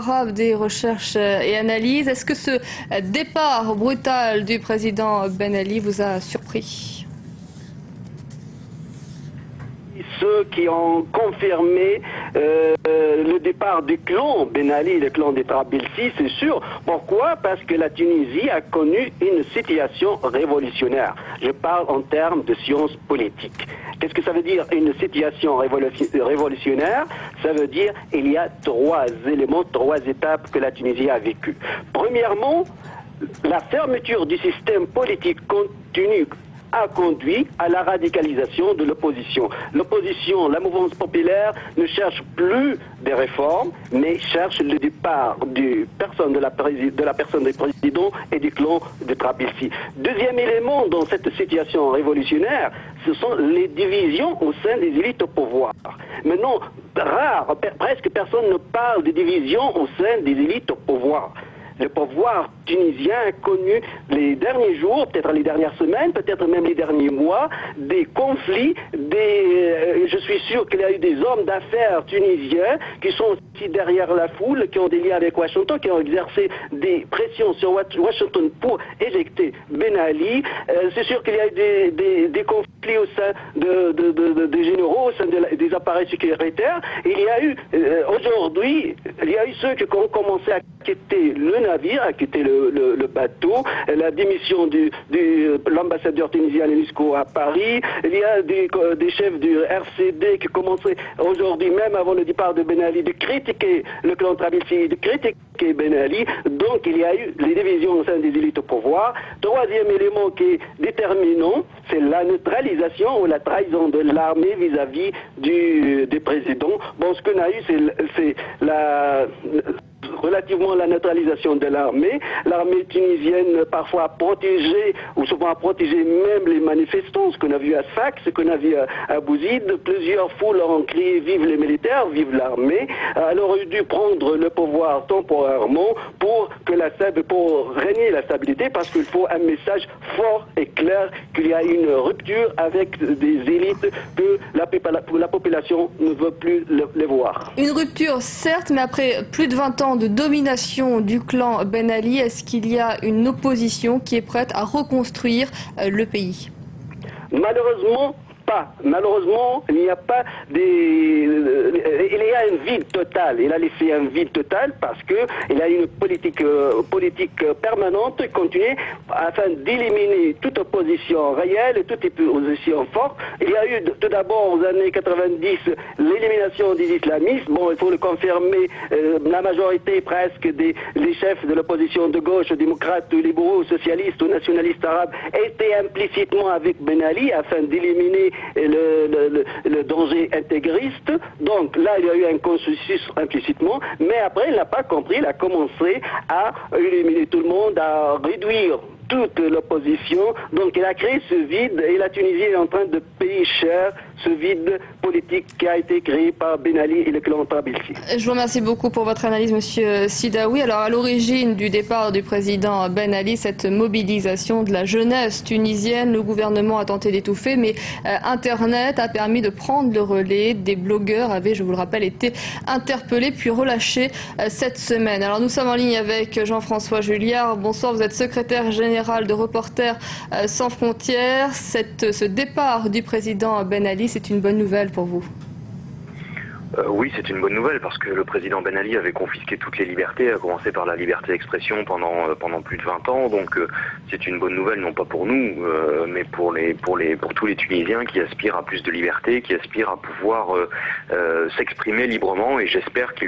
Arabe des recherches et analyses. Est-ce que ce départ brutal du président Ben Ali vous a surpris? Ceux qui ont confirmé le départ du clan Ben Ali, le clan des Trabelsi, c'est sûr. Pourquoi? Parce que la Tunisie a connu une situation révolutionnaire. Je parle en termes de sciences politiques. Qu'est-ce que ça veut dire une situation révolutionnaire? Ça veut dire qu'il y a trois éléments, trois étapes que la Tunisie a vécues. Premièrement, la fermeture du système politique continu a conduit à la radicalisation de l'opposition. L'opposition, la mouvance populaire ne cherche plus des réformes, mais cherche le départ de la personne du président et du clan de Trabelsi. Deuxième élément dans cette situation révolutionnaire, ce sont les divisions au sein des élites au pouvoir. Maintenant, presque personne ne parle de divisions au sein des élites au pouvoir. Le pouvoir tunisien a connu les derniers jours, peut-être les dernières semaines, peut-être même les derniers mois, des conflits, je suis sûr qu'il y a eu des hommes d'affaires tunisiens qui sont aussi derrière la foule, qui ont des liens avec Washington, qui ont exercé des pressions sur Washington pour éjecter Ben Ali. C'est sûr qu'il y a eu des conflits au sein des généraux, au sein des appareils sécuritaires. Il y a eu, aujourd'hui, il y a eu ceux qui ont commencé à quitter le navire, à quitter le bateau, la démission de l'ambassadeur tunisien à l'UNESCO à Paris. Il y a des chefs du RCD qui commençaient aujourd'hui, même avant le départ de Ben Ali, de critiquer le clan Trabelsi, de critiquer Ben Ali. Donc il y a eu les divisions au sein des élites au pouvoir. Troisième élément qui est déterminant, c'est la neutralisation ou la trahison de l'armée vis-à-vis du président. Bon, ce qu'on a eu, c'est relativement à la neutralisation de l'armée. L'armée tunisienne parfois a protégé, ou souvent a protégé même les manifestants, ce qu'on a vu à Sfax, ce qu'on a vu à Bouzid. Plusieurs foules ont crié « Vive les militaires, vive l'armée ». Elle aurait dû prendre le pouvoir temporairement pour régner la stabilité, parce qu'il faut un message fort et clair qu'il y a une rupture avec des élites que la population ne veut plus les voir. Une rupture, certes, mais après plus de 20 ans de domination du clan Ben Ali, est-ce qu'il y a une opposition qui est prête à reconstruire le pays? Malheureusement, pas. Malheureusement, il n'y a pas il y a un vide total. Il a laissé un vide total parce qu'il a une politique permanente et continue afin d'éliminer toute opposition réelle, toute opposition forte. Il y a eu tout d'abord aux années 90 l'élimination des islamistes. Bon, il faut le confirmer, la majorité presque des chefs de l'opposition de gauche, démocrates, libéraux, socialistes ou nationalistes arabes étaient implicitement avec Ben Ali afin d'éliminer le danger intégriste. Donc là, il y a eu un consensus implicitement, mais après, il n'a pas compris, il a commencé à éliminer tout le monde, à réduire toute l'opposition. Donc il a créé ce vide et la Tunisie est en train de payer cher ce vide politique qui a été créé par Ben Ali et le clan Trabelsi. Je vous remercie beaucoup pour votre analyse, Monsieur Sidaoui. Alors, à l'origine du départ du président Ben Ali, cette mobilisation de la jeunesse tunisienne, le gouvernement a tenté d'étouffer, mais Internet a permis de prendre le relais. Des blogueurs avaient, je vous le rappelle, été interpellés puis relâchés cette semaine. Alors, nous sommes en ligne avec Jean-François Julliard. Bonsoir, vous êtes secrétaire général de Reporters sans frontières. Ce départ du président Ben Ali, c'est une bonne nouvelle pour vous? Oui, c'est une bonne nouvelle parce que le président Ben Ali avait confisqué toutes les libertés, à commencer par la liberté d'expression pendant plus de 20 ans. Donc c'est une bonne nouvelle, non pas pour nous, mais pour tous les Tunisiens qui aspirent à plus de liberté, qui aspirent à pouvoir s'exprimer librement, et j'espère qu'ils